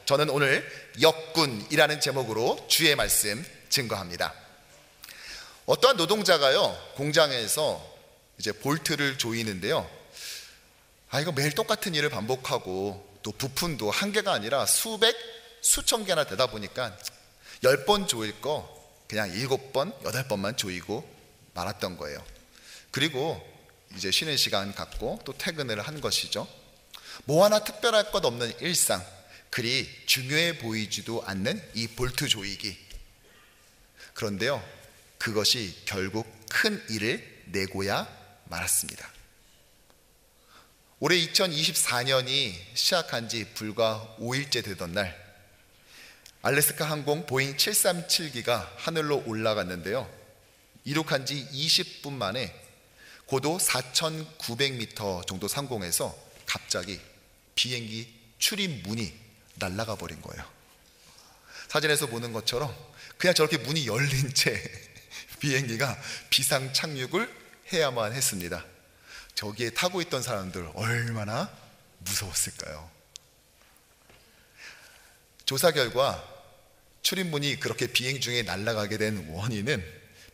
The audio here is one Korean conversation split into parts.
저는 오늘 역군이라는 제목으로 주의 말씀 증거합니다. 어떠한 노동자가요, 공장에서 이제 볼트를 조이는데요, 이거 매일 똑같은 일을 반복하고 또 부품도 한 개가 아니라 수백, 수천 개나 되다 보니까 10번 조일 거 그냥 7번, 8번만 조이고 말았던 거예요. 그리고 이제 쉬는 시간 갖고 또 퇴근을 한 것이죠. 뭐 하나 특별할 것 없는 일상, 그리 중요해 보이지도 않는 이 볼트 조이기. 그런데요, 그것이 결국 큰 일을 내고야 말았습니다. 올해 2024년이 시작한 지 불과 5일째 되던 날, 알래스카 항공 보잉 737기가 하늘로 올라갔는데요, 이륙한 지 20분 만에 고도 4,900m 정도 상공에서 갑자기 비행기 출입문이 날아가 버린 거예요. 사진에서 보는 것처럼 그냥 저렇게 문이 열린 채 비행기가 비상 착륙을 해야만 했습니다. 저기에 타고 있던 사람들 얼마나 무서웠을까요? 조사 결과 출입문이 그렇게 비행 중에 날아가게 된 원인은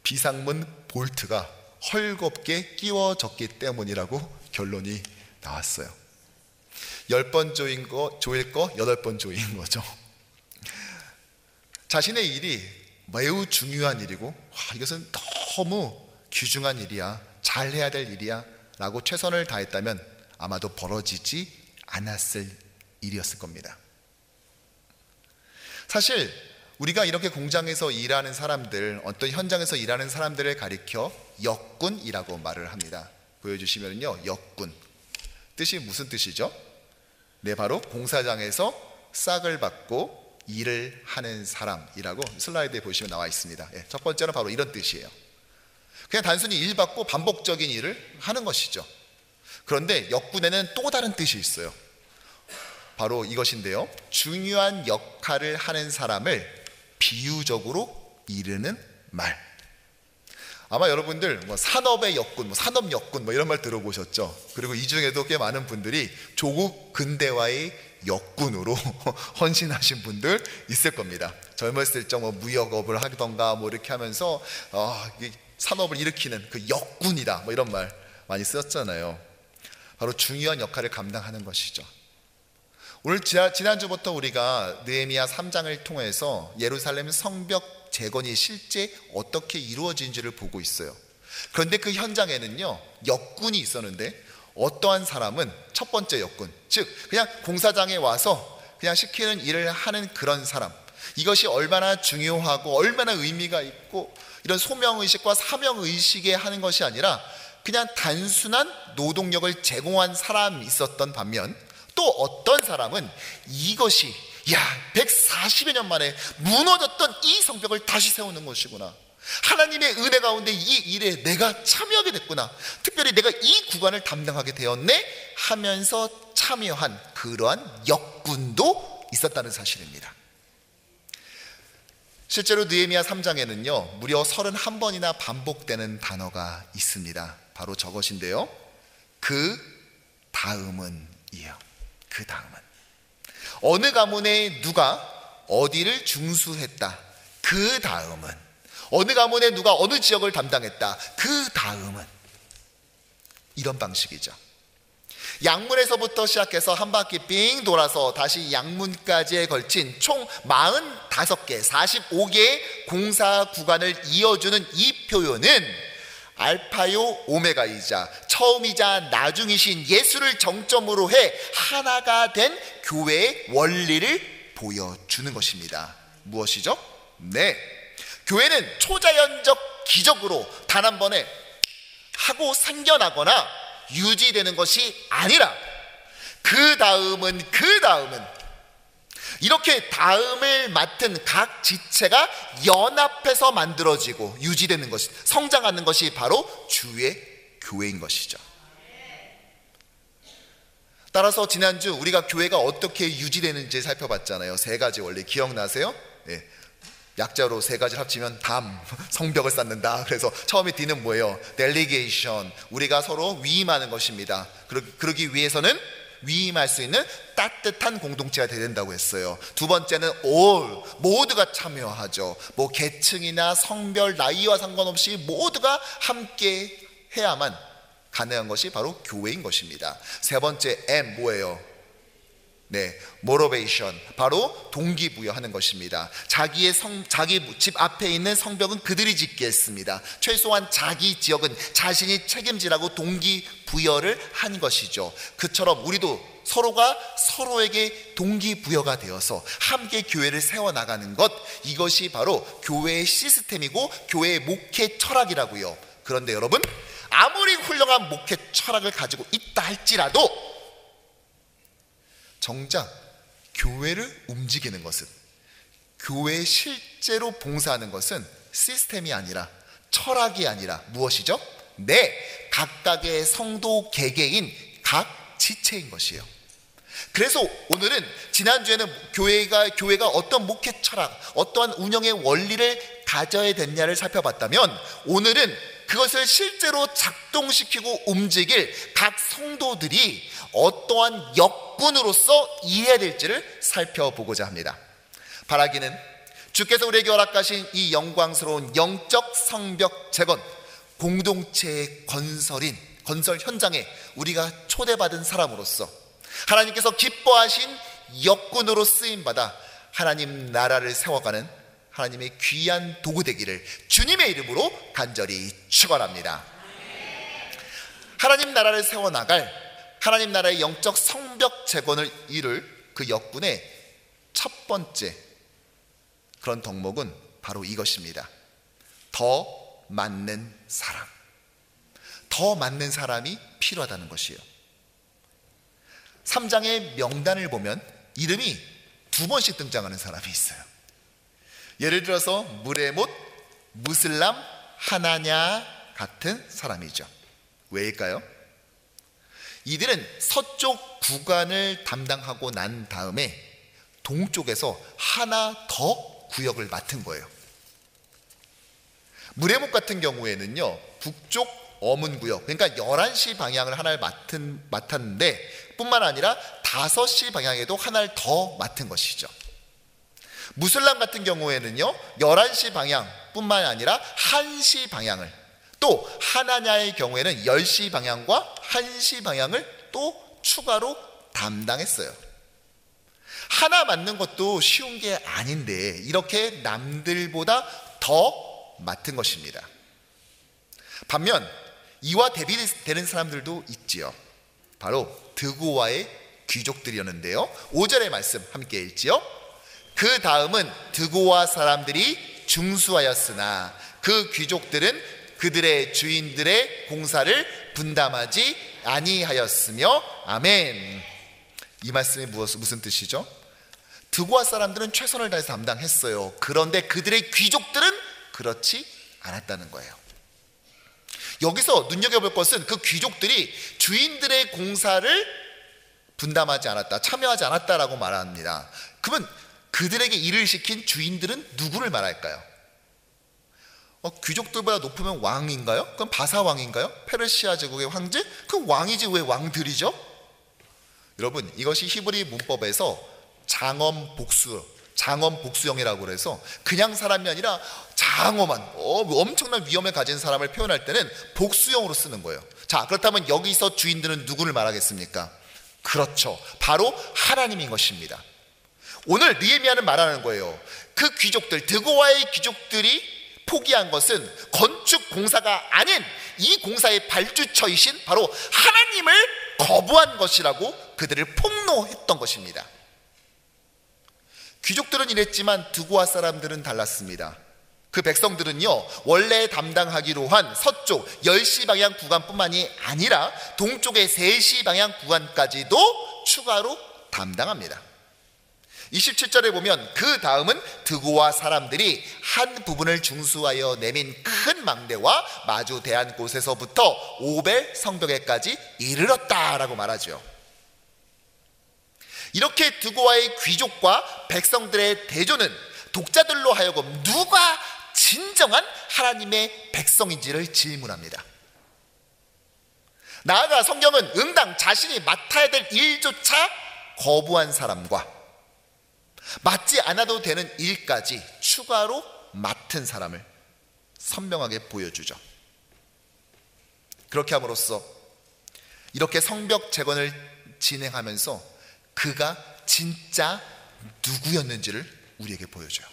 비상문 볼트가 헐겁게 끼워졌기 때문이라고 결론이 나왔어요. 10번 조일 거 8번 조인 거죠. 자신의 일이 매우 중요한 일이고, 이것은 너무 귀중한 일이야, 잘해야 될 일이야 라고 최선을 다했다면 아마도 벌어지지 않았을 일이었을 겁니다. 사실 우리가 이렇게 공장에서 일하는 사람들, 어떤 현장에서 일하는 사람들을 가리켜 역군이라고 말을 합니다. 보여주시면요, 역군 뜻이 무슨 뜻이죠? 네, 바로 공사장에서 싹을 받고 일을 하는 사람이라고 슬라이드에 보시면 나와 있습니다. 첫 번째는 바로 이런 뜻이에요. 그냥 단순히 일 받고 반복적인 일을 하는 것이죠. 그런데 역군에는 또 다른 뜻이 있어요. 바로 이것인데요, 중요한 역할을 하는 사람을 비유적으로 이르는 말. 아마 여러분들 산업의 역군, 산업 역군 이런 말 들어보셨죠? 그리고 이 중에도 꽤 많은 분들이 조국 근대화의 역군으로 헌신하신 분들 있을 겁니다. 젊었을 적 무역업을 하던가 이렇게 하면서 산업을 일으키는 그 역군이다 이런 말 많이 썼잖아요. 바로 중요한 역할을 감당하는 것이죠. 오늘 지난주부터 우리가 느헤미야 3장을 통해서 예루살렘 성벽 재건이 실제 어떻게 이루어진지를 보고 있어요. 그런데 그 현장에는요, 역군이 있었는데, 어떠한 사람은 첫 번째 역군, 즉 그냥 공사장에 와서 그냥 시키는 일을 하는 그런 사람, 이것이 얼마나 중요하고 얼마나 의미가 있고 이런 소명의식과 사명의식에 하는 것이 아니라 그냥 단순한 노동력을 제공한 사람이 있었던 반면, 또 어떤 사람은 이것이 140여 년 만에 무너졌던 이 성벽을 다시 세우는 것이구나, 하나님의 은혜 가운데 이 일에 내가 참여하게 됐구나, 특별히 내가 이 구간을 담당하게 되었네 하면서 참여한 그러한 역군도 있었다는 사실입니다. 실제로 느헤미야 3장에는요 무려 31번이나 반복되는 단어가 있습니다. 바로 저것인데요, 그 다음은이에요. 그 다음은, 어느 가문에 누가 어디를 중수했다, 그 다음은, 어느 가문에 누가 어느 지역을 담당했다, 그 다음은, 이런 방식이죠. 양문에서부터 시작해서 한 바퀴 빙 돌아서 다시 양문까지에 걸친 총 45개, 45개의 공사 구간을 이어주는 이 표현은 알파요 오메가이자 처음이자 나중이신 예수를 정점으로 해 하나가 된 교회의 원리를 보여주는 것입니다. 무엇이죠? 네, 교회는 초자연적 기적으로 단 한 번에 하고 생겨나거나 유지되는 것이 아니라 그 다음은 이렇게 다음을 맡은 각 지체가 연합해서 만들어지고 유지되는 것이, 성장하는 것이 바로 주의 교회인 것이죠. 따라서 지난주 우리가 교회가 어떻게 유지되는지 살펴봤잖아요. 3가지 원리 기억나세요? 네. 약자로 3가지를 합치면 담, 성벽을 쌓는다. 그래서 처음에 D는 뭐예요? 델리게이션, 우리가 서로 위임하는 것입니다. 그러기 위해서는 위임할 수 있는 따뜻한 공동체가 되어야 된다고 했어요. 두 번째는 all, 모두가 참여하죠. 뭐 계층이나 성별, 나이와 상관없이 모두가 함께 해야만 가능한 것이 바로 교회인 것입니다. 세 번째 M 뭐예요? 네, motivation, 바로 동기부여하는 것입니다. 자기 집 앞에 있는 성벽은 그들이 짓게 했습니다. 최소한 자기 지역은 자신이 책임지라고 동기부여를 한 것이죠. 그처럼 우리도 서로가 서로에게 동기부여가 되어서 함께 교회를 세워나가는 것, 이것이 바로 교회의 시스템이고 교회의 목회 철학이라고요. 그런데 여러분, 아무리 훌륭한 목회 철학을 가지고 있다 할지라도 정작 교회를 움직이는 것은, 교회에 실제로 봉사하는 것은 시스템이 아니라, 철학이 아니라 무엇이죠? 네, 각각의 성도 개개인 각 지체인 것이에요. 그래서 오늘은, 지난주에는 교회가 어떤 목회 철학, 어떠한 운영의 원리를 가져야 됐냐를 살펴봤다면, 오늘은 그것을 실제로 작동시키고 움직일 각 성도들이 어떠한 역군으로서 일해야 될지를 살펴보고자 합니다. 바라기는 주께서 우리에게 허락하신 이 영광스러운 영적 성벽 재건, 공동체의 건설 현장에 우리가 초대받은 사람으로서 하나님께서 기뻐하신 역군으로 쓰임받아 하나님 나라를 세워가는 하나님의 귀한 도구 되기를 주님의 이름으로 간절히 축원합니다. 하나님 나라를 세워나갈, 하나님 나라의 영적 성벽 재건을 이룰 그 역군의 첫 번째 그런 덕목은 바로 이것입니다. 더 맞는 사람, 더 맞는 사람이 필요하다는 것이에요. 3장의 명단을 보면 이름이 2번씩 등장하는 사람이 있어요. 예를 들어서 무레못, 무슬람, 하나냐 같은 사람이죠. 왜일까요? 이들은 서쪽 구간을 담당하고 난 다음에 동쪽에서 하나 더 구역을 맡은 거예요. 무레목 같은 경우에는요, 북쪽 어문구역, 그러니까 11시 방향을 하나를 맡았는데 뿐만 아니라 5시 방향에도 하나를 더 맡은 것이죠. 무슬람 같은 경우에는요, 11시 방향 뿐만 아니라 1시 방향을, 또 하나냐의 경우에는 10시 방향과 1시 방향을 또 추가로 담당했어요. 하나 맡는 것도 쉬운 게 아닌데 이렇게 남들보다 더 맡은 것입니다. 반면 이와 대비되는 사람들도 있지요. 바로 드고와의 귀족들이었는데요. 5절의 말씀 함께 읽지요. 그 다음은 드고와 사람들이 중수하였으나 그 귀족들은 그들의 주인들의 공사를 분담하지 아니하였으며. 아멘. 이 말씀이 무슨 뜻이죠? 드고와 사람들은 최선을 다해서 담당했어요. 그런데 그들의 귀족들은 그렇지 않았다는 거예요. 여기서 눈여겨볼 것은 그 귀족들이 주인들의 공사를 분담하지 않았다, 참여하지 않았다라고 말합니다. 그러면 그들에게 일을 시킨 주인들은 누구를 말할까요? 귀족들보다 높으면 왕인가요? 그럼 바사왕인가요? 페르시아 제국의 황제? 그 왕이지 왜 왕들이죠? 여러분, 이것이 히브리 문법에서 장엄 복수형이라고 그래서 그냥 사람이 아니라 장엄한 엄청난 위험을 가진 사람을 표현할 때는 복수형으로 쓰는 거예요. 자, 그렇다면 여기서 주인들은 누구를 말하겠습니까? 그렇죠, 바로 하나님인 것입니다. 오늘 느헤미야는 말하는 거예요. 그 귀족들, 드고와의 귀족들이 포기한 것은 건축 공사가 아닌 이 공사의 발주처이신 바로 하나님을 거부한 것이라고 그들을 폭로했던 것입니다. 귀족들은 이랬지만 드고와 사람들은 달랐습니다. 그 백성들은요, 원래 담당하기로 한 서쪽 10시 방향 구간뿐만이 아니라 동쪽의 3시 방향 구간까지도 추가로 담당합니다. 27절에 보면 그 다음은 드고와 사람들이 한 부분을 중수하여 내민 큰 망대와 마주 대한 곳에서부터 오벨 성벽에까지 이르렀다라고 말하죠. 이렇게 드고와의 귀족과 백성들의 대조는 독자들로 하여금 누가 진정한 하나님의 백성인지를 질문합니다. 나아가 성경은 응당 자신이 맡아야 될 일조차 거부한 사람과 맡지 않아도 되는 일까지 추가로 맡은 사람을 선명하게 보여주죠. 그렇게 함으로써 이렇게 성벽 재건을 진행하면서 그가 진짜 누구였는지를 우리에게 보여줘요.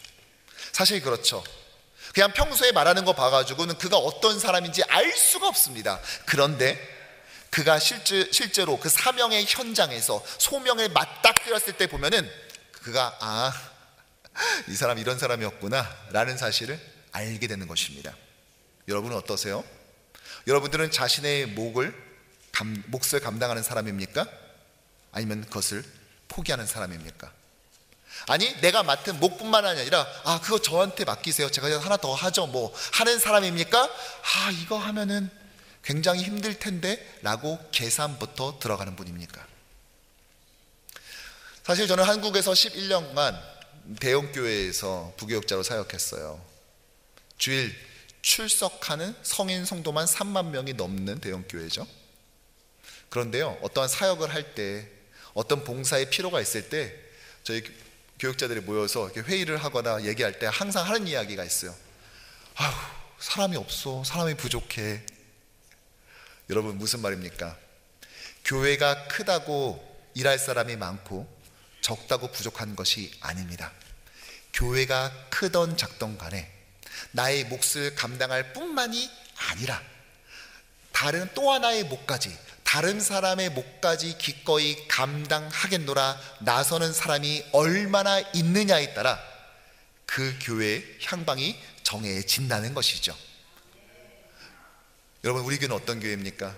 사실 그렇죠. 그냥 평소에 말하는 거 봐가지고는 그가 어떤 사람인지 알 수가 없습니다. 그런데 그가 실제로 그 사명의 현장에서 소명을 맞닥뜨렸을 때 보면은 그가 이 사람 이런 사람이었구나 라는 사실을 알게 되는 것입니다. 여러분은 어떠세요? 여러분들은 자신의 몫을 감당하는 사람입니까? 아니면 그것을 포기하는 사람입니까? 아니 내가 맡은 몫뿐만 아니라 그거 저한테 맡기세요, 제가 하나 더 하죠 뭐 하는 사람입니까? 이거 하면은 굉장히 힘들 텐데 라고 계산부터 들어가는 분입니까? 사실 저는 한국에서 11년간 대형교회에서 부교육자로 사역했어요. 주일 출석하는 성인 성도만 3만 명이 넘는 대형교회죠. 그런데요, 어떠한 사역을 할 때, 어떤 봉사의 필요가 있을 때 저희 교육자들이 모여서 이렇게 회의를 하거나 얘기할 때 항상 하는 이야기가 있어요. 사람이 없어, 사람이 부족해. 여러분 무슨 말입니까? 교회가 크다고 일할 사람이 많고 적다고 부족한 것이 아닙니다. 교회가 크던 작던 간에 나의 몫을 감당할 뿐만이 아니라 다른 또 하나의 몫까지, 다른 사람의 몫까지 기꺼이 감당하겠노라 나서는 사람이 얼마나 있느냐에 따라 그 교회의 향방이 정해진다는 것이죠. 여러분 우리 교회는 어떤 교회입니까?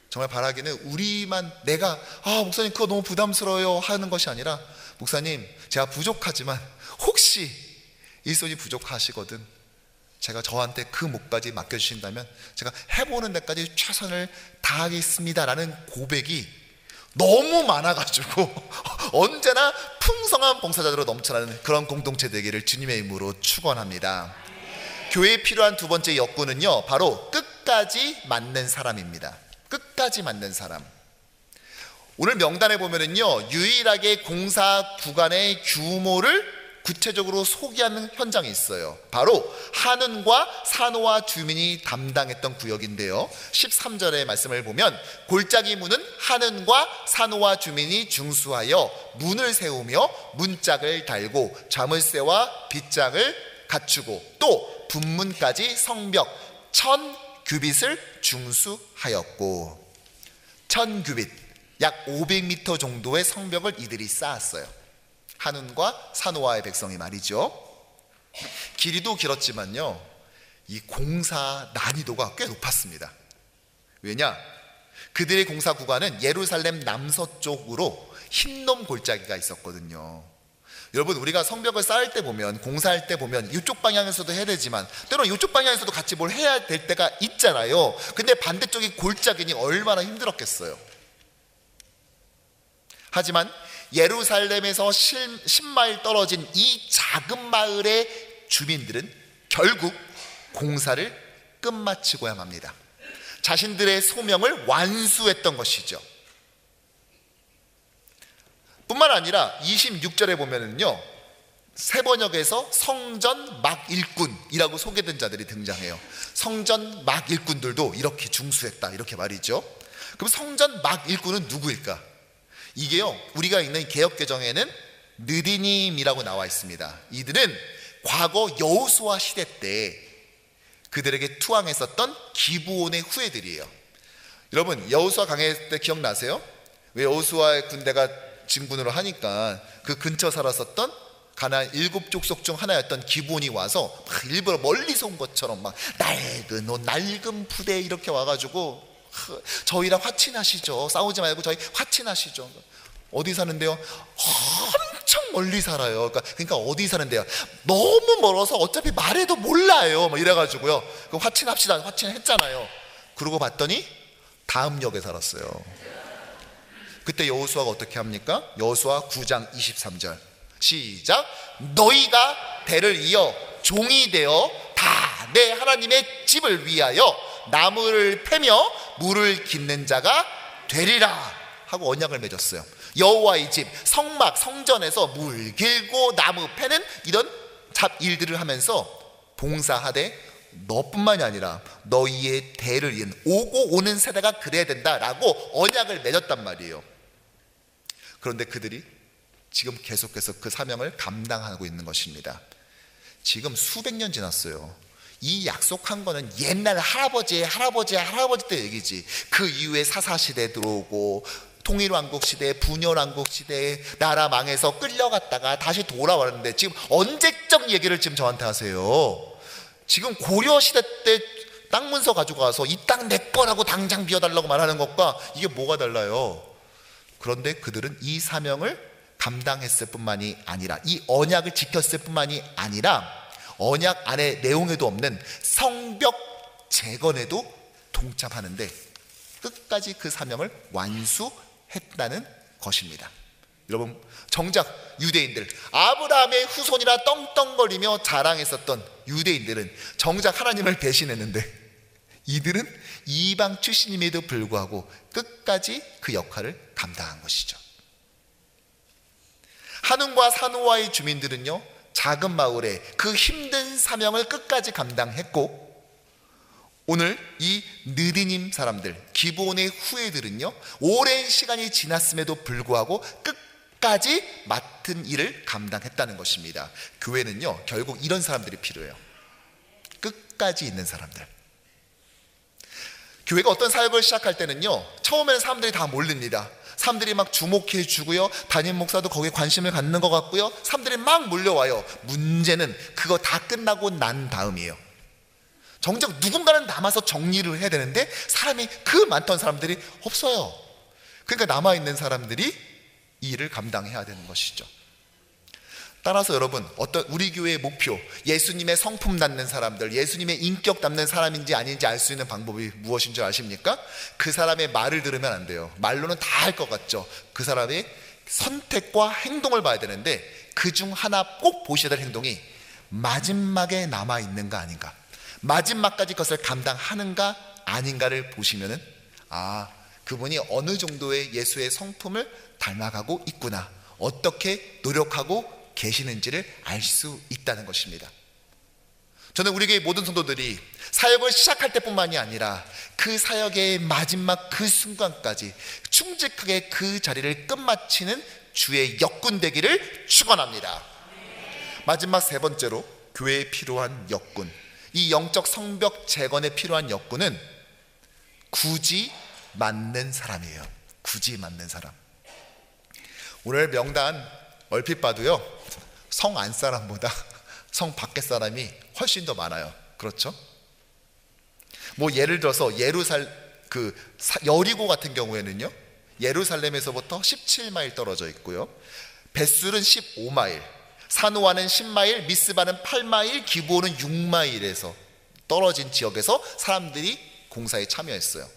정말 바라기는 우리만 내가 목사님 그거 너무 부담스러워요 하는 것이 아니라, 목사님 제가 부족하지만 혹시 일손이 부족하시거든 제가 저한테 그 몫까지 맡겨주신다면 제가 해보는 데까지 최선을 다하겠습니다 라는 고백이 너무 많아가지고 언제나 풍성한 봉사자들로 넘쳐나는 그런 공동체 되기를 주님의 이름으로 축원합니다. 교회에 필요한 두 번째 역군은요, 바로 끝까지 맞는 사람입니다. 끝까지 맞는 사람. 오늘 명단에 보면은요, 유일하게 공사 구간의 규모를 구체적으로 소개하는 현장이 있어요. 바로 한운과 산호와 주민이 담당했던 구역인데요, 13절의 말씀을 보면 골짜기 문은 한운과 산호와 주민이 중수하여 문을 세우며 문짝을 달고 자물쇠와 빗장을 갖추고 또 분문까지 성벽 1000규빗을 중수하였고, 1000규빗 약 500m 정도의 성벽을 이들이 쌓았어요. 한운과 산호와의 백성이 말이죠. 길이도 길었지만요, 이 공사 난이도가 꽤 높았습니다. 왜냐? 그들의 공사 구간은 예루살렘 남서쪽으로 흰놈 골짜기가 있었거든요. 여러분 우리가 성벽을 쌓을 때 보면, 공사할 때 보면 이쪽 방향에서도 해야 되지만 때로는 이쪽 방향에서도 같이 뭘 해야 될 때가 있잖아요. 근데 반대쪽이 골짜기니 얼마나 힘들었겠어요. 하지만 예루살렘에서 10마일 떨어진 이 작은 마을의 주민들은 결국 공사를 끝마치고야 맙니다. 자신들의 소명을 완수했던 것이죠. 뿐만 아니라 26절에 보면은요, 세번역에서 성전 막 일꾼이라고 소개된 자들이 등장해요. 성전 막 일꾼들도 이렇게 중수했다 이렇게 말이죠. 그럼 성전 막 일꾼은 누구일까? 이게요, 우리가 읽는 개역개정에는 느디님이라고 나와 있습니다. 이들은 과거 여호수아 시대 때 그들에게 투항했었던 기브온의 후예들이에요. 여러분 여호수아 강해 때 기억나세요? 왜 여호수아의 군대가 진군으로 하니까 그 근처 살았었던 가나안 7족속 중 하나였던 기브온이 와서 막 일부러 멀리서 온 것처럼 막 낡은 옷, 낡은 부대 이렇게 와가지고 저희랑 화친하시죠. 싸우지 말고 저희 화친하시죠. 어디 사는데요? 엄청 멀리 살아요. 그러니까 어디 사는데요? 너무 멀어서 어차피 말해도 몰라요. 뭐 이래가지고요. 화친합시다. 화친했잖아요. 그러고 봤더니 다음 역에 살았어요. 그때 여호수아가 어떻게 합니까? 여호수아 9장 23절 시작. 너희가 대를 이어 종이 되어 다 내 하나님의 집을 위하여 나무를 패며 물을 깃는 자가 되리라 하고 언약을 맺었어요. 여호와의 집 성막 성전에서 물 길고 나무 패는 이런 일들을 하면서 봉사하되 너뿐만이 아니라 너희의 대를 이은 오고 오는 세대가 그래야 된다라고 언약을 맺었단 말이에요. 그런데 그들이 지금 계속해서 그 사명을 감당하고 있는 것입니다. 지금 수백 년 지났어요. 이 약속한 거는 옛날 할아버지 때 얘기지. 그 이후에 사사시대 들어오고 통일왕국 시대, 분열왕국 시대, 나라 망해서 끌려갔다가 다시 돌아왔는데 지금 언제적 얘기를 지금 저한테 하세요? 지금 고려시대 때 땅 문서 가지고 와서 이 땅 내 거라고 당장 비워달라고 말하는 것과 이게 뭐가 달라요? 그런데 그들은 이 사명을 감당했을 뿐만이 아니라 이 언약을 지켰을 뿐만이 아니라 언약 안에 내용에도 없는 성벽 재건에도 동참하는데 끝까지 그 사명을 완수했다는 것입니다. 여러분, 정작 유대인들, 아브라함의 후손이라 떵떵거리며 자랑했었던 유대인들은 정작 하나님을 배신했는데 이들은 이방 출신임에도 불구하고 끝까지 그 역할을 감당한 것이죠. 한운과 산호와의 주민들은요, 작은 마을에 그 힘든 사명을 끝까지 감당했고, 오늘 이 느디님 사람들, 기브온의 후예들은요, 오랜 시간이 지났음에도 불구하고 끝까지 맡은 일을 감당했다는 것입니다. 교회는요, 결국 이런 사람들이 필요해요. 끝까지 있는 사람들. 교회가 어떤 사역을 시작할 때는요, 처음에는 사람들이 다 몰립니다. 사람들이 막 주목해 주고요, 담임 목사도 거기에 관심을 갖는 것 같고요, 사람들이 막 몰려와요. 문제는 그거 다 끝나고 난 다음이에요. 정작 누군가는 남아서 정리를 해야 되는데 사람이 그 많던 사람들이 없어요. 그러니까 남아있는 사람들이 이 일을 감당해야 되는 것이죠. 따라서 여러분, 어떤 우리 교회의 목표, 예수님의 성품 담는 사람들, 예수님의 인격 담는 사람인지 아닌지 알 수 있는 방법이 무엇인 줄 아십니까? 그 사람의 말을 들으면 안 돼요. 말로는 다 할 것 같죠. 그 사람의 선택과 행동을 봐야 되는데 그 중 하나 꼭 보셔야 될 행동이 마지막에 남아있는가 아닌가, 마지막까지 그것을 감당하는가 아닌가를 보시면은, 아, 그분이 어느 정도의 예수의 성품을 닮아가고 있구나, 어떻게 노력하고 계시는지를 알 수 있다는 것입니다. 저는 우리 교회 모든 성도들이 사역을 시작할 때뿐만이 아니라 그 사역의 마지막 그 순간까지 충직하게 그 자리를 끝마치는 주의 역군 되기를 축원합니다. 마지막 세 번째로 교회에 필요한 역군, 이 영적 성벽 재건에 필요한 역군은 굳이 맞는 사람이에요. 굳이 맞는 사람. 오늘 명단 얼핏 봐도요, 성 안 사람보다 성 밖의 사람이 훨씬 더 많아요. 그렇죠? 뭐 예를 들어서 여리고 같은 경우에는요, 예루살렘에서부터 17마일 떨어져 있고요, 벳술은 15마일, 산호아는 10마일, 미스바는 8마일, 기브온은 6마일에서 떨어진 지역에서 사람들이 공사에 참여했어요.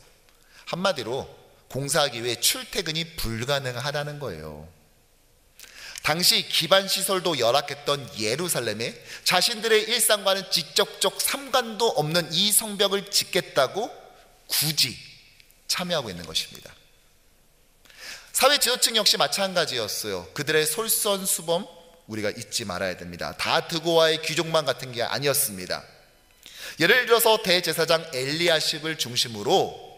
한마디로 공사하기 위해 출퇴근이 불가능하다는 거예요. 당시 기반시설도 열악했던 예루살렘에 자신들의 일상과는 직접적 상관도 없는 이 성벽을 짓겠다고 굳이 참여하고 있는 것입니다. 사회 지도층 역시 마찬가지였어요. 그들의 솔선수범 우리가 잊지 말아야 됩니다. 다드고와의 귀족만 같은 게 아니었습니다. 예를 들어서 대제사장 엘리야십을 중심으로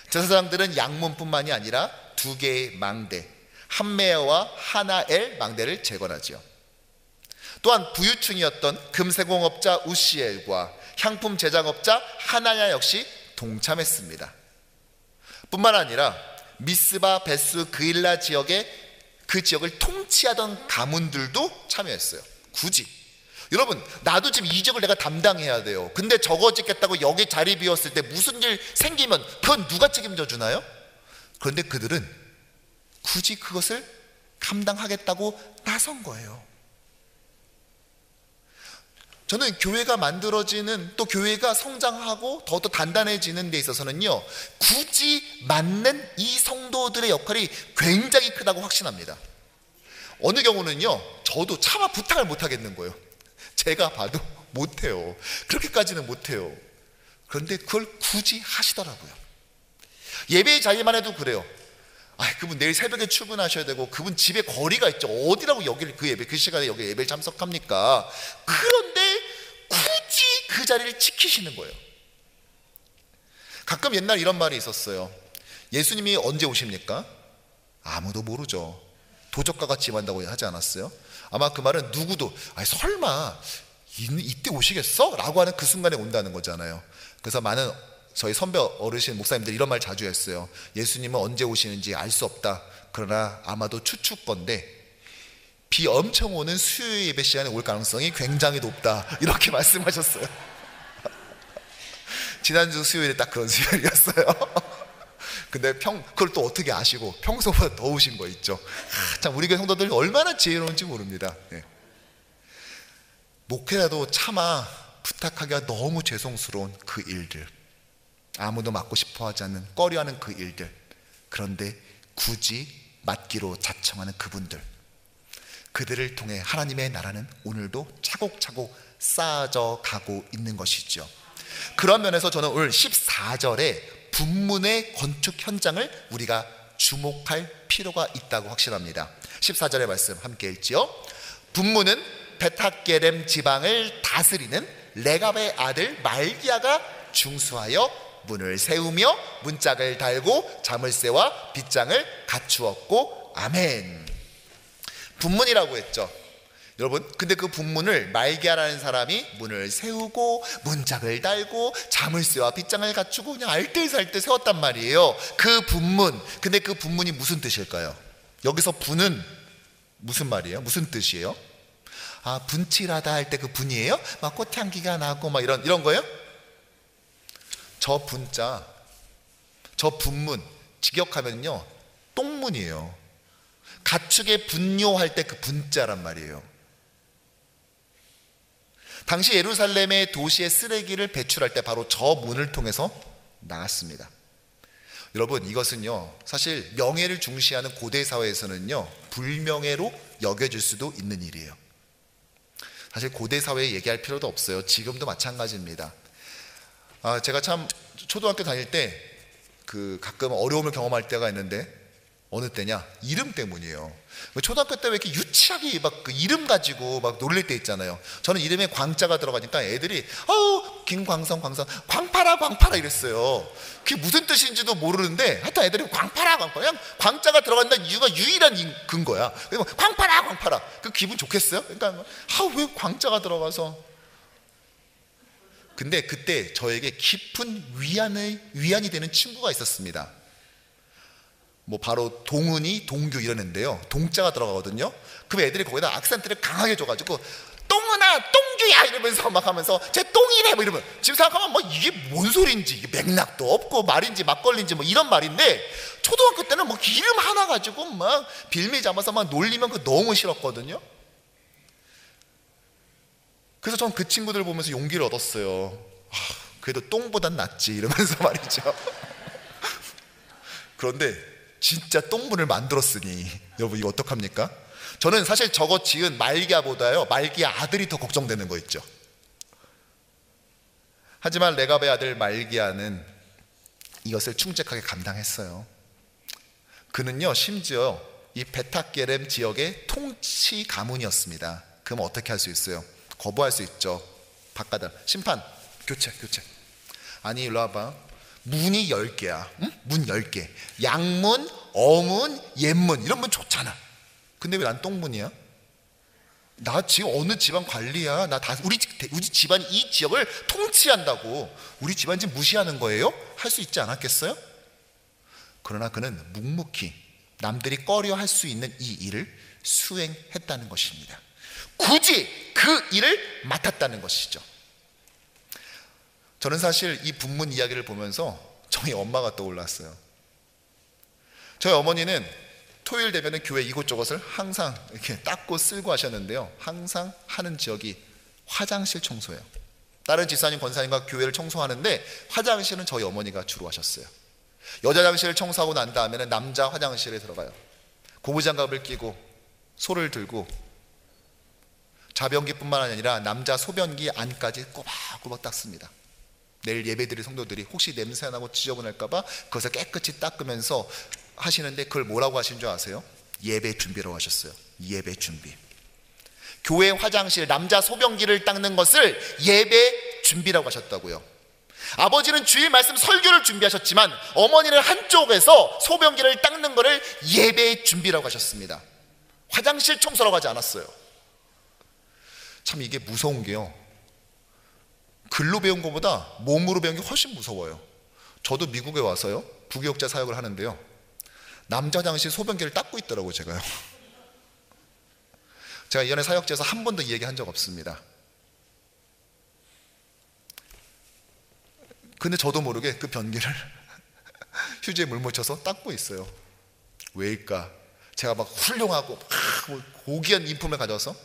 제사장들은 양문뿐만이 아니라 2개의 망대, 한메아와 하나엘 망대를 재건하지요. 또한 부유층이었던 금세공업자 우시엘과 향품 제작업자 하나냐 역시 동참했습니다. 뿐만 아니라 미스바, 베스, 그일라 지역의 그 지역을 통치하던 가문들도 참여했어요. 굳이. 여러분, 나도 지금 이 지역을 내가 담당해야 돼요. 근데 저거 짓겠다고 여기 자리 비웠을 때 무슨 일 생기면 그건 누가 책임져 주나요? 그런데 그들은 굳이 그것을 감당하겠다고 나선 거예요. 저는 교회가 만들어지는, 또 교회가 성장하고 더더 단단해지는 데 있어서는요, 굳이 맞는 이 성도들의 역할이 굉장히 크다고 확신합니다. 어느 경우는요, 저도 차마 부탁을 못 하겠는 거예요. 제가 봐도 못해요. 그렇게까지는 못해요. 그런데 그걸 굳이 하시더라고요. 예배 자리만 해도 그래요. 그분 내일 새벽에 출근하셔야 되고 그분 집에 거리가 있죠. 어디라고 여기를 그 예배 그 시간에 여기 예배를 참석합니까? 그런데 굳이 그 자리를 지키시는 거예요. 가끔 옛날 이런 말이 있었어요. 예수님이 언제 오십니까? 아무도 모르죠. 도적가가 임한다고 하지 않았어요? 아마 그 말은 누구도 설마 이때 오시겠어? 라고 하는 그 순간에 온다는 거잖아요. 그래서 많은 저희 선배 어르신 목사님들 이런 말 자주 했어요. 예수님은 언제 오시는지 알 수 없다. 그러나 아마도 추측건데 비 엄청 오는 수요일 예배 시간에 올 가능성이 굉장히 높다. 이렇게 말씀하셨어요. 지난주 수요일에 딱 그런 수요일이었어요. 근데 그걸 또 어떻게 아시고 평소보다 더 오신 거 있죠. 참 우리 교회 성도들 얼마나 지혜로운지 모릅니다. 네. 목회라도 차마 부탁하기가 너무 죄송스러운 그 일들, 아무도 맡고 싶어 하지 않는 꺼려하는 그 일들, 그런데 굳이 맡기로 자청하는 그분들, 그들을 통해 하나님의 나라는 오늘도 차곡차곡 쌓아져 가고 있는 것이죠. 그런 면에서 저는 오늘 14절에 분문의 건축 현장을 우리가 주목할 필요가 있다고 확신합니다. 14절의 말씀 함께 읽지요. 분문은 베타게렘 지방을 다스리는 레갑의 아들 말기야가 중수하여 문을 세우며 문짝을 달고 자물쇠와 빗장을 갖추었고 아멘. 분문이라고 했죠. 여러분, 근데 그 분문을 말기야라는 사람이 문을 세우고 문짝을 달고 자물쇠와 빗장을 갖추고 그냥 알뜰살뜰 세웠단 말이에요. 그 분문. 근데 그 분문이 무슨 뜻일까요? 여기서 분은 무슨 말이에요? 무슨 뜻이에요? 분칠하다 할 때 그 분이에요? 막 꽃향기가 나고 막 이런 거예요? 저 분자, 저 분문 직역하면요 똥문이에요. 가축의 분뇨할 때 그 분자란 말이에요. 당시 예루살렘의 도시의 쓰레기를 배출할 때 바로 저 문을 통해서 나왔습니다. 여러분, 이것은요 사실 명예를 중시하는 고대 사회에서는요 불명예로 여겨질 수도 있는 일이에요. 사실 고대 사회에 얘기할 필요도 없어요. 지금도 마찬가지입니다. 제가 참 초등학교 다닐 때 가끔 어려움을 경험할 때가 있는데, 어느 때냐? 이름 때문이에요. 초등학교 때 왜 이렇게 유치하게 막 그 이름 가지고 막 놀릴 때 있잖아요. 저는 이름에 광자가 들어가니까 애들이 김광성 광파라 이랬어요. 그게 무슨 뜻인지도 모르는데 하여튼 애들이 광파라 그냥 광자가 들어간다는 이유가 유일한 근거야. 그래서 광파라 그 기분 좋겠어요? 그러니까 왜 광자가 들어가서. 근데 그때 저에게 깊은 위안이 되는 친구가 있었습니다. 바로 동은이, 동규 이러는데요. 동자가 들어가거든요. 그럼 애들이 거기다 악센트를 강하게 줘가지고 똥은아, 똥규야 이러면서 막 하면서 쟤 똥이래 뭐 이러면 지금 생각하면 이게 뭔 소린지, 이게 맥락도 없고 말인지 막걸리인지 이런 말인데, 초등학교 때는 이름 하나 가지고 막 빌미 잡아서 막 놀리면 그거 너무 싫었거든요. 그래서 전 그 친구들 보면서 용기를 얻었어요. 그래도 똥보단 낫지 이러면서 말이죠. 그런데 진짜 똥문을 만들었으니 여러분 이거 어떡합니까? 저는 사실 저거 지은 말기야보다요 말기야 아들이 더 걱정되는 거 있죠. 하지만 레갑의 아들 말기야는 이것을 충직하게 감당했어요. 그는요 심지어 이 베타게렘 지역의 통치 가문이었습니다. 그럼 어떻게 할 수 있어요? 거부할 수 있죠. 바꿔다 심판 교체. 아니 일로 와봐. 문이 10개야. 응? 문 10개. 양문, 어문, 옛문 이런 문 좋잖아. 근데 왜 난 똥문이야? 나 지금 어느 집안 관리야. 우리 집안이 이 지역을 통치한다고. 우리 집안 지금 무시하는 거예요? 할 수 있지 않았겠어요? 그러나 그는 묵묵히 남들이 꺼려 할 수 있는 이 일을 수행했다는 것입니다. 굳이 그 일을 맡았다는 것이죠. 저는 사실 이 분문 이야기를 보면서 저희 엄마가 떠올랐어요. 저희 어머니는 토요일 되면 교회 이곳저곳을 항상 이렇게 닦고 쓸고 하셨는데요, 항상 하는 지역이 화장실 청소예요. 다른 집사님 권사님과 교회를 청소하는데 화장실은 저희 어머니가 주로 하셨어요. 여자 화장실을 청소하고 난 다음에는 남자 화장실에 들어가요. 고무장갑을 끼고 소를 들고 자변기뿐만 아니라 남자 소변기 안까지 꼬박꼬박 닦습니다. 내일 예배드릴 성도들이 혹시 냄새나고 지저분할까봐 그것을 깨끗이 닦으면서 하시는데, 그걸 뭐라고 하신 줄 아세요? 예배 준비라고 하셨어요. 예배 준비. 교회 화장실, 남자 소변기를 닦는 것을 예배 준비라고 하셨다고요. 아버지는 주일 말씀 설교를 준비하셨지만 어머니는 한쪽에서 소변기를 닦는 것을 예배 준비라고 하셨습니다. 화장실 청소라고 하지 않았어요. 참 이게 무서운 게요, 글로 배운 것보다 몸으로 배운 게 훨씬 무서워요. 저도 미국에 와서요 부교육자 사역을 하는데요, 남자 화장실 소변기를 닦고 있더라고요. 제가 이전에 사역지에서 한 번도 이 얘기 한 적 없습니다. 근데 저도 모르게 그 변기를 휴지에 물 묻혀서 닦고 있어요. 왜일까? 제가 막 훌륭하고 막 고귀한 인품을 가져와서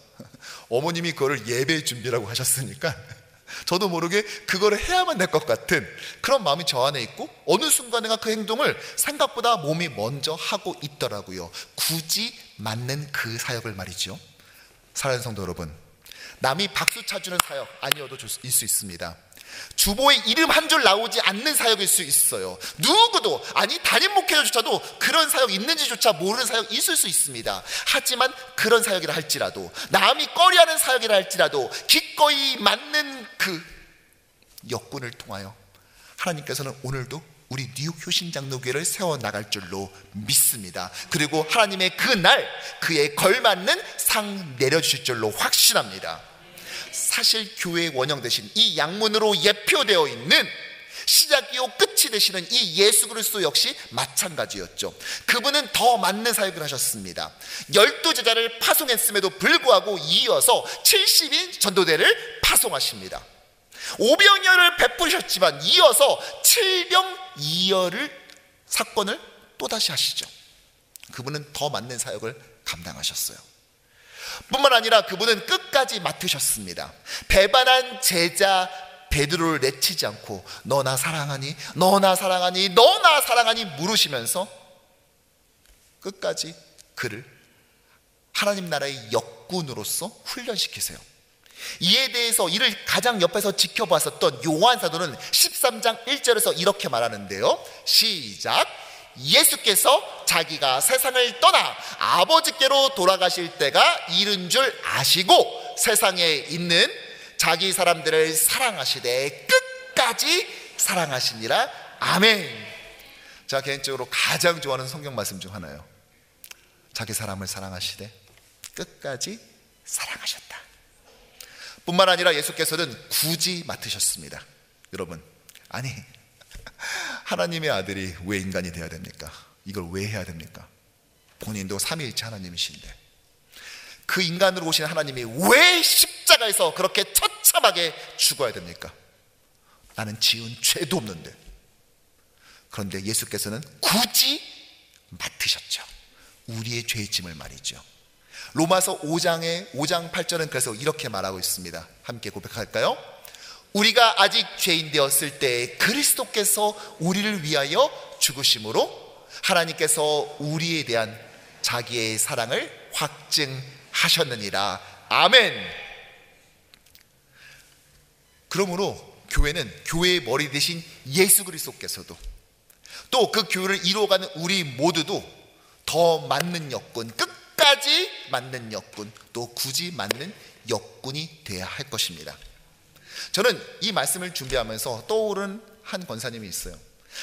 어머님이 그거를 예배 준비라고 하셨으니까 저도 모르게 그거를 해야만 될 것 같은 그런 마음이 저 안에 있고, 어느 순간에가 그 행동을 생각보다 몸이 먼저 하고 있더라고요. 굳이 맞는 그 사역을 말이죠. 사랑하는 성도 여러분, 남이 박수 쳐주는 사역 아니어도 있을 수 있습니다. 주보에 이름 한 줄 나오지 않는 사역일 수 있어요. 누구도, 아니 담임 목회자조차도 그런 사역 있는지조차 모르는 사역 있을 수 있습니다. 하지만 그런 사역이라 할지라도, 남이 꺼려하는 사역이라 할지라도 기꺼이 맞는 그 역군을 통하여 하나님께서는 오늘도 우리 뉴욕 효신장로교회를 세워나갈 줄로 믿습니다. 그리고 하나님의 그날 그에 걸맞는 상 내려주실 줄로 확신합니다. 사실 교회의 원형 되신 이 양문으로 예표되어 있는 시작이요 끝이 되시는 이 예수 그리스도 역시 마찬가지였죠. 그분은 더 맞는 사역을 하셨습니다. 12제자를 파송했음에도 불구하고 이어서 70인 전도대를 파송하십니다. 오병이어를 베푸셨지만 이어서 7병이어를 사건을 또다시 하시죠. 그분은 더 맞는 사역을 감당하셨어요. 뿐만 아니라 그분은 끝까지 맡으셨습니다. 배반한 제자 베드로를 내치지 않고 너나 사랑하니 너나 사랑하니 너나 사랑하니 물으시면서 끝까지 그를 하나님 나라의 역군으로서 훈련시키세요. 이에 대해서 이를 가장 옆에서 지켜봤었던 요한 사도는 13장 1절에서 이렇게 말하는데요, 시작. 예수께서 자기가 세상을 떠나 아버지께로 돌아가실 때가 이른 줄 아시고 세상에 있는 자기 사람들을 사랑하시되 끝까지 사랑하시니라. 아멘. 제가 개인적으로 가장 좋아하는 성경 말씀 중 하나예요. 자기 사람을 사랑하시되 끝까지 사랑하셨다. 뿐만 아니라 예수께서는 굳이 맡으셨습니다. 여러분, 아니 하나님의 아들이 왜 인간이 되어야 됩니까? 이걸 왜 해야 됩니까? 본인도 삼위일체 하나님이신데 그 인간으로 오신 하나님이 왜 십자가에서 그렇게 처참하게 죽어야 됩니까? 나는 지은 죄도 없는데. 그런데 예수께서는 굳이 맡으셨죠. 우리의 죄의 짐을 말이죠. 로마서 5장 8절은 그래서 이렇게 말하고 있습니다. 함께 고백할까요? 우리가 아직 죄인 되었을 때 그리스도께서 우리를 위하여 죽으심으로 하나님께서 우리에 대한 자기의 사랑을 확증하셨느니라. 아멘. 그러므로 교회는 교회의 머리 대신 예수 그리스도께서도 또 그 교회를 이루어가는 우리 모두도 더 맞는 역군, 끝까지 맞는 역군, 또 굳이 맞는 역군이 되어야 할 것입니다. 저는 이 말씀을 준비하면서 떠오른 한 권사님이 있어요.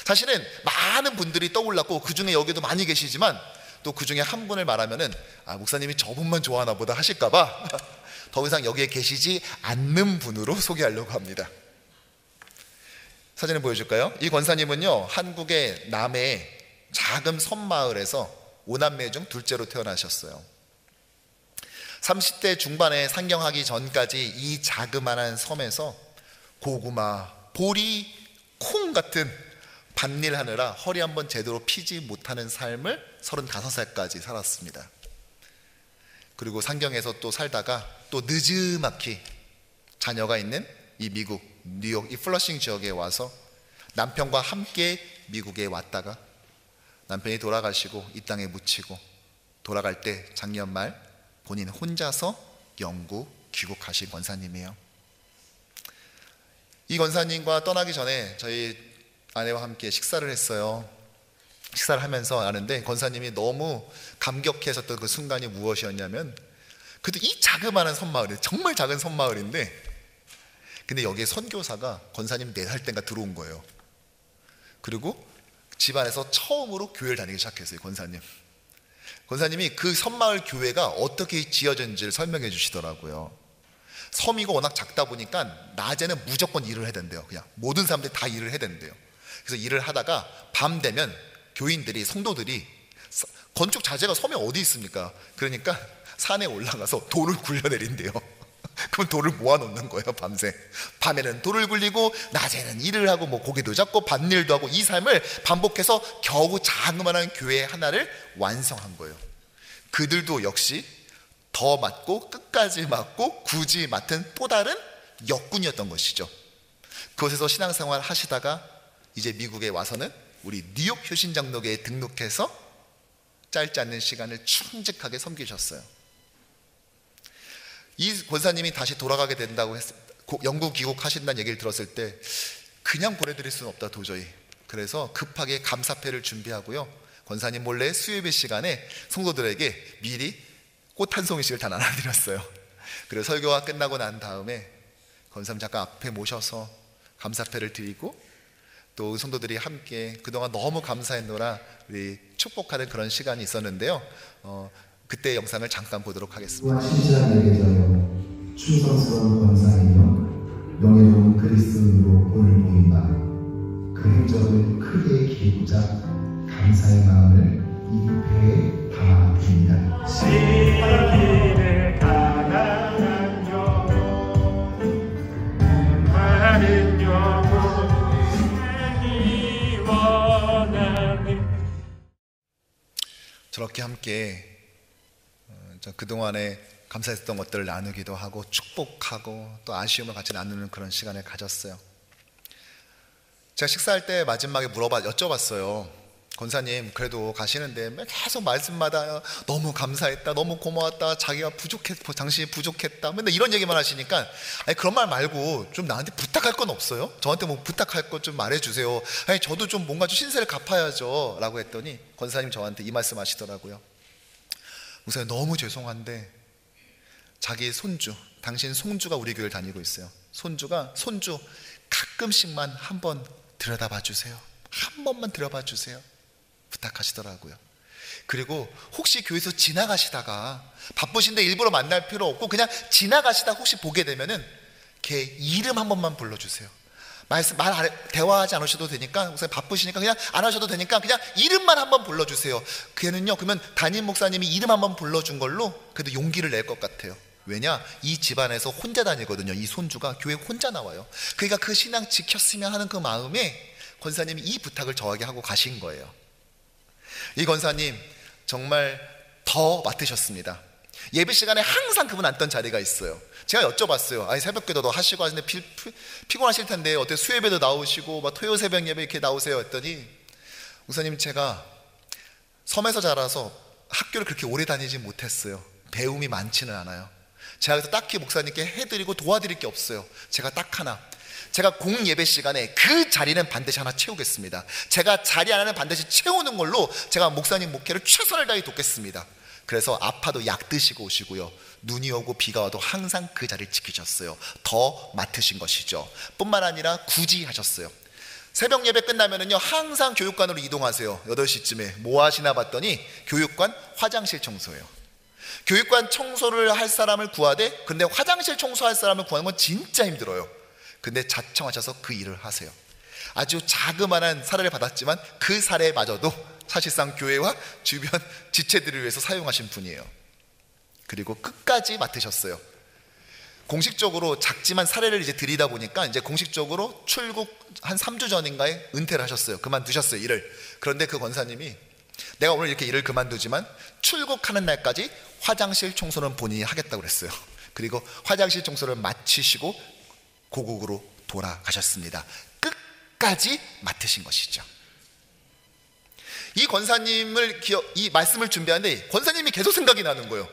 사실은 많은 분들이 떠올랐고 그 중에 여기도 많이 계시지만 또 그 중에 한 분을 말하면은 목사님이 저분만 좋아하나 보다 하실까봐 더 이상 여기에 계시지 않는 분으로 소개하려고 합니다. 사진을 보여줄까요? 이 권사님은요, 한국의 남해 작은 섬마을에서 5남매 중 둘째로 태어나셨어요. 30대 중반에 상경하기 전까지 이 자그마한 섬에서 고구마, 보리, 콩 같은 밭일 하느라 허리 한번 제대로 피지 못하는 삶을 35살까지 살았습니다. 그리고 상경에서 또 살다가 또 느즈막히 자녀가 있는 이 미국 뉴욕 이 플러싱 지역에 와서 남편과 함께 미국에 왔다가 남편이 돌아가시고 이 땅에 묻히고 돌아갈 때 작년 말 본인 혼자서 영국 귀국하신 권사님이에요. 이 권사님과 떠나기 전에 저희 아내와 함께 식사를 했어요. 식사를 하면서 아는데 권사님이 너무 감격했었던 그 순간이 무엇이었냐면, 그래도 이 자그마한 섬마을이 정말 작은 섬마을인데, 근데 여기에 선교사가 권사님 4살 때인가 들어온 거예요. 그리고 집안에서 처음으로 교회를 다니기 시작했어요. 권사님이 그 섬마을 교회가 어떻게 지어졌는지를 설명해 주시더라고요. 섬이고 워낙 작다 보니까 낮에는 무조건 일을 해야 된대요. 그냥 모든 사람들이 다 일을 해야 된대요. 그래서 일을 하다가 밤 되면 교인들이, 성도들이, 건축 자재가 섬에 어디 있습니까? 그러니까 산에 올라가서 돌을 굴려내린대요. 그럼 돌을 모아놓는 거예요. 밤새. 밤에는 돌을 굴리고 낮에는 일을 하고 뭐 고기도 잡고 밭일도 하고, 이 삶을 반복해서 겨우 자그마한 교회 하나를 완성한 거예요. 그들도 역시 더 맡고 끝까지 맡고 굳이 맡은 또 다른 역군이었던 것이죠. 그곳에서 신앙생활 하시다가 이제 미국에 와서는 우리 뉴욕 효신장로교회에 등록해서 짧지 않는 시간을 충직하게 섬기셨어요. 이 권사님이 다시 돌아가게 된다고 영국 귀국하신다는 얘기를 들었을 때 그냥 보내드릴 수는 없다 도저히. 그래서 급하게 감사패를 준비하고요, 권사님 몰래 수요예배 시간에 성도들에게 미리 꽃 한 송이씩을 다 나눠드렸어요. 그래서 설교가 끝나고 난 다음에 권사님 잠깐 앞에 모셔서 감사패를 드리고, 또 성도들이 함께 그동안 너무 감사했노라 우리 축복하는 그런 시간이 있었는데요. 그때 영상을 잠깐 보도록 하겠습니다. 신실하게 저여 충성스러운 권사이며 명예로운 그리스도인으로 오늘 모인 바, 그 행적을 크게 기리고자 감사의 마음을 이 부패에 담아드립니다. 시길에 가난한 영혼, 많은 영혼이 원하는. 저렇게 함께 그동안에 감사했던 것들을 나누기도 하고 축복하고 또 아쉬움을 같이 나누는 그런 시간을 가졌어요. 제가 식사할 때 마지막에 여쭤봤어요. 권사님, 그래도 가시는데 계속 말씀마다 너무 감사했다, 너무 고마웠다, 자기가 당신이 부족했다, 맨날 이런 얘기만 하시니까, 아니 그런 말 말고 좀 나한테 부탁할 건 없어요? 저한테 뭐 부탁할 것 좀 말해주세요. 아니 저도 좀 뭔가 좀 신세를 갚아야죠 라고 했더니 권사님 저한테 이 말씀 하시더라고요. 목사님, 너무 죄송한데 자기 손주, 당신 손주가 우리 교회를 다니고 있어요. 손주 가끔씩만 한번 들여다봐 주세요. 한 번만 들여봐 주세요 부탁하시더라고요. 그리고 혹시 교회에서 지나가시다가, 바쁘신데 일부러 만날 필요 없고 그냥 지나가시다 혹시 보게 되면은 걔 이름 한 번만 불러주세요. 대화하지 않으셔도 되니까, 목사님 바쁘시니까 그냥 안 하셔도 되니까 그냥 이름만 한번 불러주세요. 걔는요, 그러면 담임 목사님이 이름 한번 불러준 걸로 그래도 용기를 낼 것 같아요. 왜냐? 이 집안에서 혼자 다니거든요. 이 손주가 교회 혼자 나와요. 그러니까 그 신앙 지켰으면 하는 그 마음에 권사님이 이 부탁을 저에게 하고 가신 거예요. 이 권사님 정말 더 맡으셨습니다. 예배 시간에 항상 그분 앉던 자리가 있어요. 제가 여쭤봤어요. 아니 새벽기도도 하시고 하시는데 피곤하실 텐데 어떻게 수요예배도 나오시고 막 토요 새벽 예배 이렇게 나오세요 했더니, 목사님 제가 섬에서 자라서 학교를 그렇게 오래 다니지 못했어요. 배움이 많지는 않아요. 제가 그래서 딱히 목사님께 해드리고 도와드릴 게 없어요. 제가 딱 하나, 제가 공예배 시간에 그 자리는 반드시 하나 채우겠습니다. 제가 자리 하나는 반드시 채우는 걸로 제가 목사님 목회를 최선을 다해 돕겠습니다. 그래서 아파도 약 드시고 오시고요, 눈이 오고 비가 와도 항상 그 자리를 지키셨어요. 더 맡으신 것이죠. 뿐만 아니라 굳이 하셨어요. 새벽 예배 끝나면은요 항상 교육관으로 이동하세요. 8시쯤에 뭐 하시나 봤더니 교육관 화장실 청소예요. 교육관 청소를 할 사람을 구하되, 근데 화장실 청소할 사람을 구하는 건 진짜 힘들어요. 근데 자청하셔서 그 일을 하세요. 아주 자그마한 사례를 받았지만 그 사례마저도 사실상 교회와 주변 지체들을 위해서 사용하신 분이에요. 그리고 끝까지 맡으셨어요. 공식적으로 작지만 사례를 이제 드리다 보니까 이제 공식적으로 출국 한 3주 전인가에 은퇴를 하셨어요. 그만두셨어요, 일을. 그런데 그 권사님이 내가 오늘 이렇게 일을 그만두지만 출국하는 날까지 화장실 청소는 본인이 하겠다고 그랬어요. 그리고 화장실 청소를 마치시고 고국으로 돌아가셨습니다. 끝까지 맡으신 것이죠. 이 권사님을 이 말씀을 준비하는데 권사님이 계속 생각이 나는 거예요.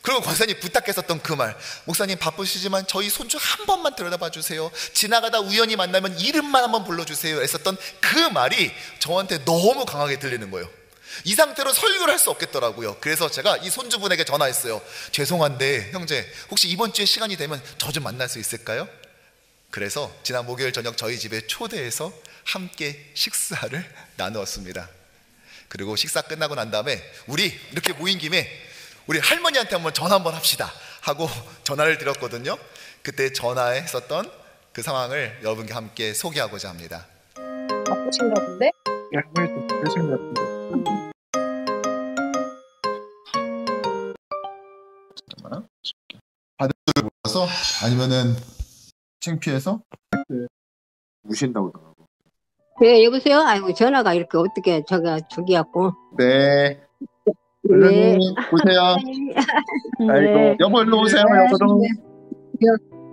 그리고 권사님 부탁했었던 그 말, 목사님 바쁘시지만 저희 손주 한 번만 들여다봐 주세요, 지나가다 우연히 만나면 이름만 한번 불러주세요 했었던 그 말이 저한테 너무 강하게 들리는 거예요. 이 상태로 설교를 할 수 없겠더라고요. 그래서 제가 이 손주분에게 전화했어요. 죄송한데 형제, 혹시 이번 주에 시간이 되면 저 좀 만날 수 있을까요? 그래서 지난 목요일 저녁 저희 집에 초대해서 함께 식사를 나누었습니다. 그리고 식사 끝나고 난 다음에 우리 이렇게 모인 김에 우리 할머니한테 한번 전화 한번 합시다 하고 전화를 드렸거든요. 그때 전화했었던 그 상황을 여러분께 함께 소개하고자 합니다. 바쁘신가 본데? 할머니 좀 그러신 것 같은데. 받을 줄 몰라서? 아니면은 창피해서? 우신다고 그러더라고. 네, 여보세요? 아이고, 전화가 이렇게 어떻게, 저기 갖고. 네. 네. 할머니 오세요. 아이고 네. 여보 일로 오세요. 네. 여보도.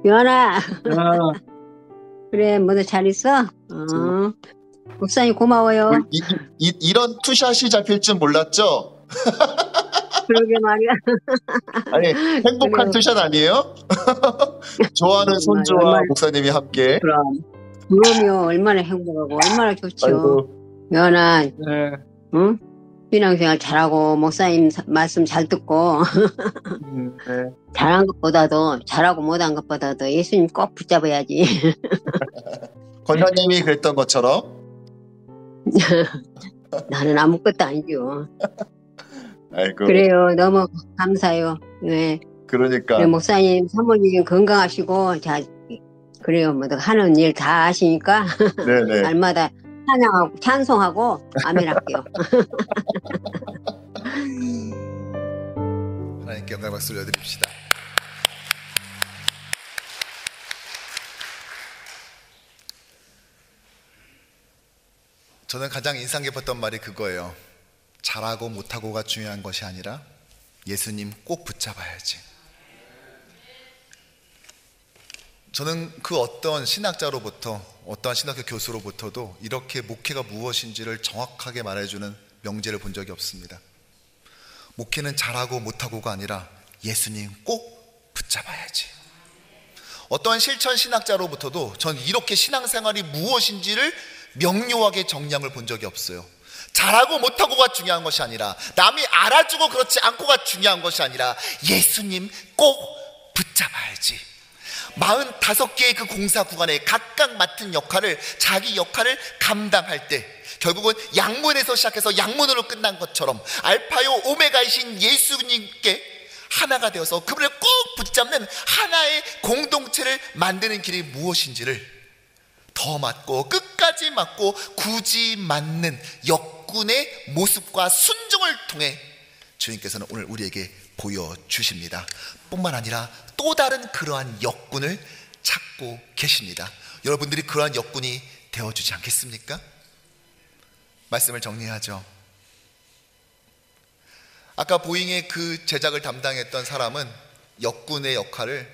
연아. 아, 그래, 모두 잘 있어? 목사님 고마워요. 이런 투샷이 잡힐 줄 몰랐죠? 그러게 말이야. 아니 행복한 그래요. 투샷 아니에요? 좋아하는 손주와 얼마나- 목사님이 함께. 그럼요. 얼마나 행복하고, 얼마나 좋죠. 아이고. 연아, 네. 응? 신앙생활 잘하고, 목사님 말씀 잘 듣고, 네. 잘한 것보다도, 잘하고 못한 것보다도 예수님 꼭 붙잡아야지. 권사님이 그랬던 것처럼. 나는 아무것도 아니죠. 아이고. 그래요. 너무 감사해요. 네. 그러니까. 그래, 목사님, 사모님 건강하시고, 자, 그래요. 뭐, 하는 일 다 아시니까, 네네. 날마다 찬양하고, 찬송하고, 아멘 할게요. 하나님께 영광 박수 올려드립시다. 저는 가장 인상 깊었던 말이 그거예요. 잘하고 못하고가 중요한 것이 아니라 예수님 꼭 붙잡아야지. 저는 그 어떤 신학자로부터, 어떠한 신학교 교수로부터도 이렇게 목회가 무엇인지를 정확하게 말해주는 명제를 본 적이 없습니다. 목회는 잘하고 못하고가 아니라 예수님 꼭 붙잡아야지. 어떠한 실천 신학자로부터도 전 이렇게 신앙생활이 무엇인지를 명료하게 정량을 본 적이 없어요. 잘하고 못하고가 중요한 것이 아니라, 남이 알아주고 그렇지 않고가 중요한 것이 아니라 예수님 꼭 붙잡아야지. 45개의 그 공사 구간에 각각 맡은 역할을, 자기 역할을 감당할 때 결국은 양문에서 시작해서 양문으로 끝난 것처럼 알파요 오메가이신 예수님께 하나가 되어서 그분을 꼭 붙잡는 하나의 공동체를 만드는 길이 무엇인지를 더 맞고 끝까지 맞고 굳이 맞는 역군의 모습과 순종을 통해 주님께서는 오늘 우리에게 보여주십니다. 뿐만 아니라 또 다른 그러한 역군을 찾고 계십니다. 여러분들이 그러한 역군이 되어주지 않겠습니까? 말씀을 정리하죠. 아까 보잉의 그 제작을 담당했던 사람은 역군의 역할을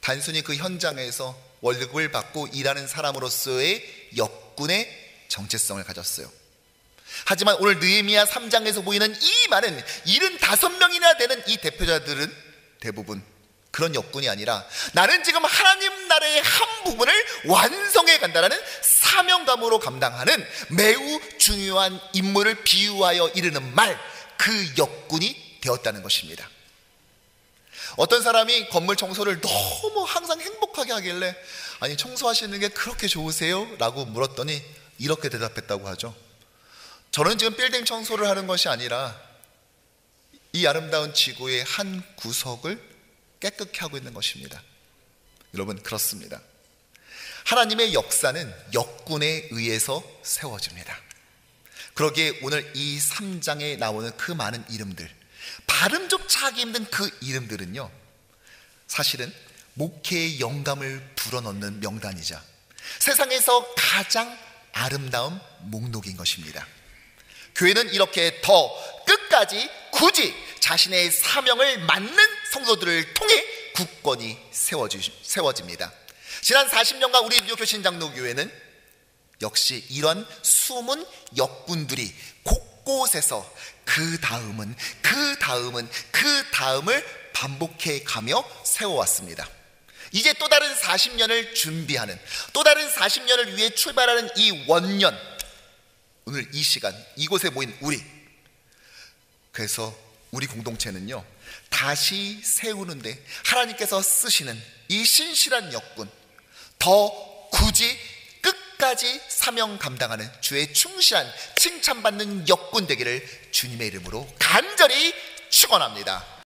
단순히 그 현장에서 월급을 받고 일하는 사람으로서의 역군의 정체성을 가졌어요. 하지만 오늘 느헤미야 3장에서 보이는 이 많은 75명이나 되는 이 대표자들은 대부분 그런 역군이 아니라 나는 지금 하나님 나라의 한 부분을 완성해 간다라는 사명감으로 감당하는 매우 중요한 임무를 비유하여 이르는 말, 그 역군이 되었다는 것입니다. 어떤 사람이 건물 청소를 너무 항상 행복하게 하길래 아니 청소하시는 게 그렇게 좋으세요? 라고 물었더니 이렇게 대답했다고 하죠. 저는 지금 빌딩 청소를 하는 것이 아니라 이 아름다운 지구의 한 구석을 깨끗게 하고 있는 것입니다. 여러분, 그렇습니다. 하나님의 역사는 역군에 의해서 세워집니다. 그러기에 오늘 이 3장에 나오는 그 많은 이름들, 발음조차 하기 힘든 그 이름들은요, 사실은 목회의 영감을 불어넣는 명단이자 세상에서 가장 아름다운 목록인 것입니다. 교회는 이렇게 더 끝까지 굳이 자신의 사명을 맡는 성도들을 통해 굳건히 세워집니다. 지난 40년간 우리 미국교신장로교회는 역시 이런 숨은 역군들이 곳곳에서 그 다음을 반복해 가며 세워왔습니다. 이제 또 다른 40년을 준비하는, 또 다른 40년을 위해 출발하는 이 원년, 오늘 이 시간 이곳에 모인 우리, 그래서 우리 공동체는요, 다시 세우는데 하나님께서 쓰시는 이 신실한 역군, 더 굳이 끝까지 사명 감당하는 주의 충실한 칭찬받는 역군 되기를 주님의 이름으로 간절히 축원합니다.